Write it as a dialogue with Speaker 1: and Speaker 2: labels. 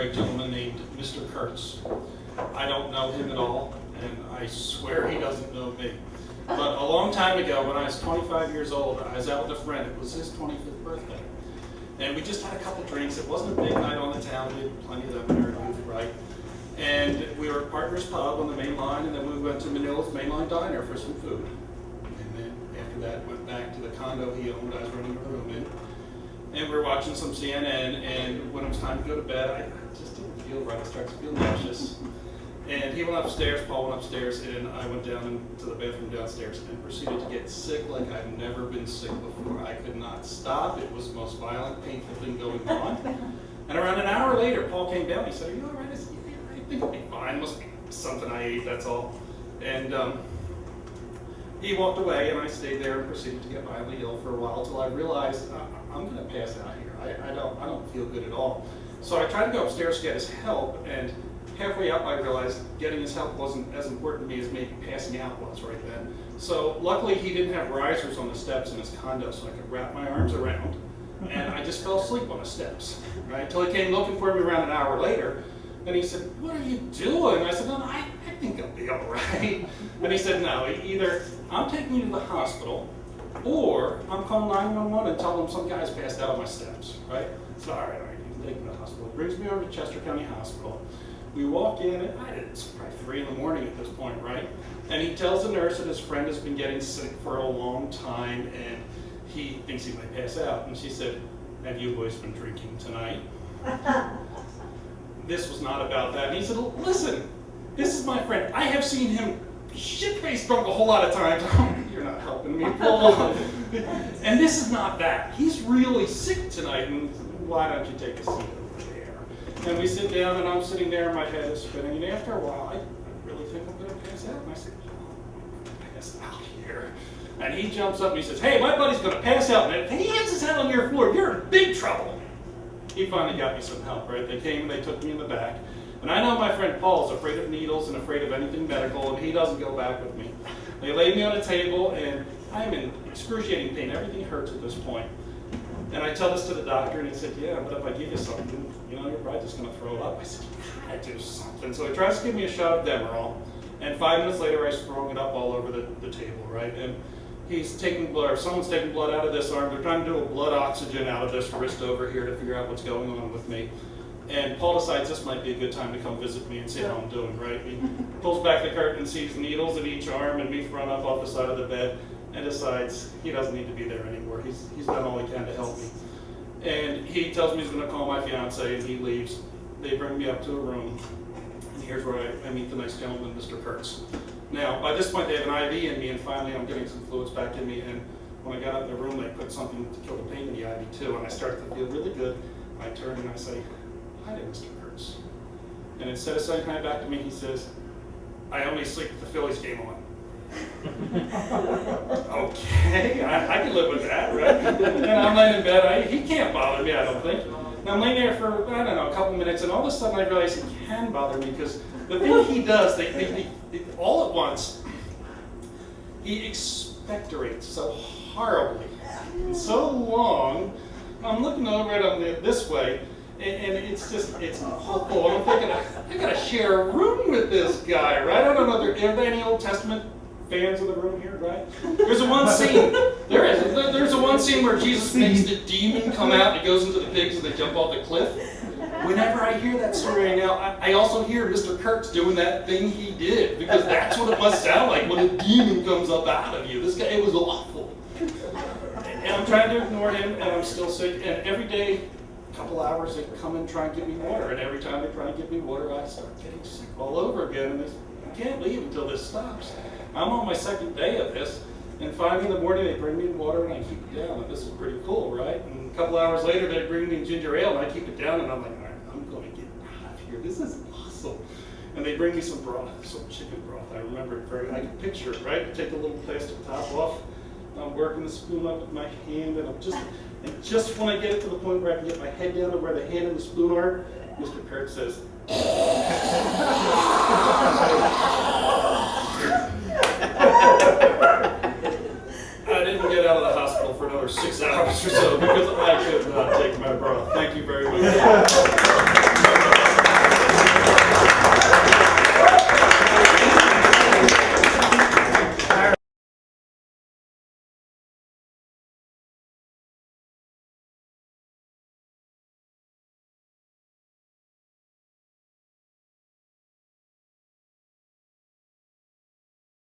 Speaker 1: a gentleman named Mr. Kurtz. I don't know him at all, and I swear he doesn't know me. But a long time ago, when I was 25 years old, I was out with a friend. It was his 25th birthday. And we just had a couple drinks. It wasn't a big night on the town. We had plenty of them in our youth, right? And we were at Partners Pub on the main line, and then we went to Manila's Mainline Diner for some food. And then after that, went back to the condo he owned. I was renting a room in. And we were watching some CNN, and when it was time to go to bed, I just didn't feel right. I started to feel nauseous. And he went upstairs, Paul went upstairs, and I went down into the bathroom downstairs and proceeded to get sick like I've never been sick before. I could not stop. It was the most violent, painful thing going on. And around an hour later, Paul came down. He said, "Are you all right?" I said, "Yeah, I think I'll be fine. Must be something I ate, that's all." And he walked away, and I stayed there and proceeded to get violently ill for a while until I realized I'm going to pass out here. I don't feel good at all. So I tried to go upstairs to get his help, and halfway up, I realized getting his help wasn't as important to me as maybe passing out was right then. So luckily, he didn't have risers on the steps in his condo, so I could wrap my arms around, and I just fell asleep on the steps, right? Until he came looking for me around an hour later, and he said, "What are you doing?" I said, "No, I think I'll be all right." And he said, "No, either I'm taking you to the hospital, or I'm calling 911 and telling them some guy's passed out on my steps," right? So, all right, you can take me to the hospital. He brings me over to Chester County Hospital. We walk in, and it's probably 3 in the morning at this point, right? And he tells the nurse that his friend has been getting sick for a long time, and he thinks he might pass out. And she said, "Have you boys been drinking tonight?" This was not about that. And he said, "Listen, this is my friend. I have seen him shit-faced drunk a whole lot of times." "You're not helping me, Paul." "And this is not that. He's really sick tonight, and why don't you take a seat over there?" And we sit down, and I'm sitting there, and my head is spinning. And after a while, I really think I'm going to pass out. And I said, "Oh, pass out here." And he jumps up and he says, "Hey, my buddy's going to pass out. And if he hits his head on your floor, you're in big trouble." He finally got me some help, right? They came and they took me in the back. And I know my friend Paul's afraid of needles and afraid of anything medical, and he doesn't go back with me. They laid me on a table, and I'm in excruciating pain. Everything hurts at this point. And I tell this to the doctor, and he said, "Yeah, but if I give you something, you're probably just going to throw up." I said, "You gotta do something." So he tries to give me a shot of Demerol, and 5 minutes later, I was throwing it up all over the table, right? And he's taking blood, or someone's taking blood out of this arm. They're trying to do a blood oxygen out of this wrist over here to figure out what's going on with me. And Paul decides this might be a good time to come visit me and see how I'm doing, right? He pulls back the curtain and sees needles in each arm and me thrown up off the side of the bed, and decides he doesn't need to be there anymore. He's done all he can to help me. And he tells me he's going to call my fiance, and he leaves. They bring me up to a room, and here's where I meet the nice gentleman, Mr. Kurtz. Now, by this point, they have an IV in me, and finally I'm getting some fluids back in me, and when I got out in the room, they put something to kill the pain in the IV too, and I started to feel really good. I turn and I say, "Hi there, Mr. Kurtz." And instead of saying hi back to me, he says, "I only sleep if the Phillies game on." Okay, I can live with that, right? And I'm laying in bed. He can't bother me, I don't think. And I'm laying there for, I don't know, a couple minutes, and all of a sudden I realize he can bother me, because the thing he does, all at once, he expectorates so horribly and so long. I'm looking over at him this way, and it's awful. I'm thinking, I gotta share a room with this guy, right? I don't know, are there any Old Testament fans of the room here, right? There's a one scene, there's a one scene where Jesus makes the demon come out, and he goes into the pigs, and they jump off the cliff. Whenever I hear that story right now, I also hear Mr. Kurtz doing that thing he did, because that's what it must sound like when a demon comes up out of you. This guy, it was awful. And I'm trying to ignore him, and I'm still sick, and every day, a couple hours, they come and try and give me water, and every time they try and give me water, I start getting sick all over again, and they say, "You can't leave until this stops." I'm on my second day of this, and finally in the morning they bring me water and I keep it down, and this is pretty cool, right? And a couple hours later they bring me ginger ale and I keep it down, and I'm like, all right, I'm going to get out of here. This is awesome. And they bring me some broth, some chicken broth. I remember it I can picture it, right? Take the little plastic top off. I'm working the spoon up with my hand, and just when I get it to the point where I can get my head down to where the hand and the spoon are, Mr. Kurtz says, I didn't get out of the hospital for another 6 hours or so because I could not take my broth. Thank you very much.